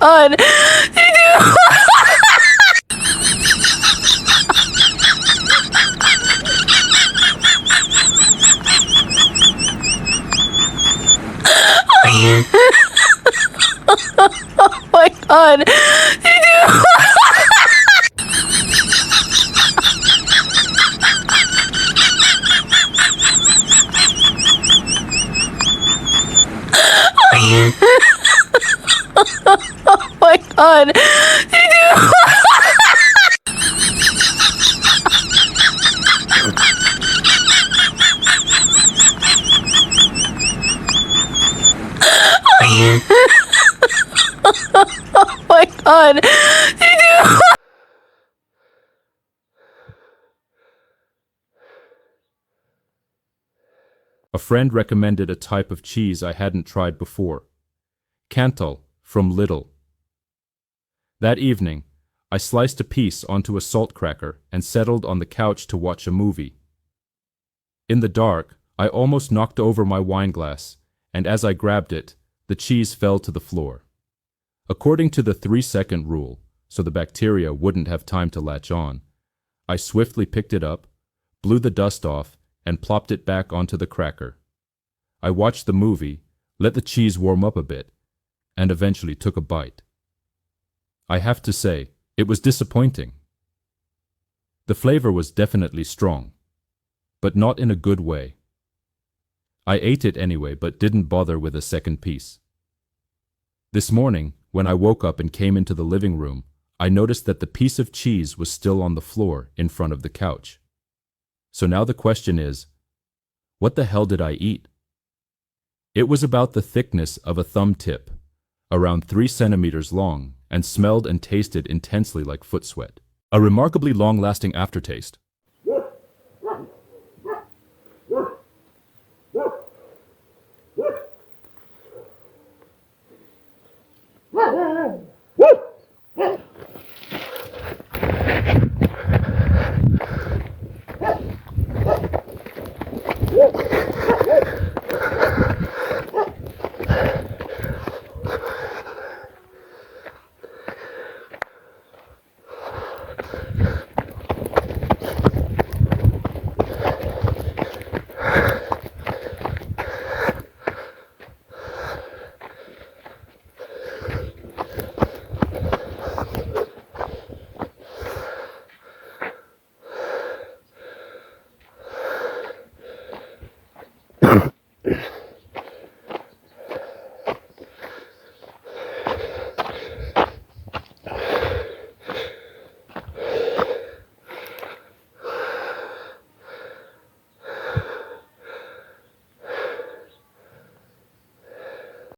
god. Oh my god. Oh my god. Oh my god. A friend recommended a type of cheese I hadn't tried before. Cantal from Lidl. That evening, I sliced a piece onto a salt cracker and settled on the couch to watch a movie. In the dark, I almost knocked over my wine glass, and as I grabbed it, the cheese fell to the floor. According to the 3-second rule, so the bacteria wouldn't have time to latch on, I swiftly picked it up, blew the dust off, and plopped it back onto the cracker. I watched the movie, let the cheese warm up a bit, and eventually took a bite. I have to say, it was disappointing. The flavor was definitely strong, but not in a good way. I ate it anyway, but didn't bother with a second piece. This morning, when I woke up and came into the living room, I noticed that the piece of cheese was still on the floor in front of the couch. So now the question is, what the hell did I eat? It was about the thickness of a thumb tip, around 3 centimeters long, and smelled and tasted intensely like foot sweat. A remarkably long-lasting aftertaste.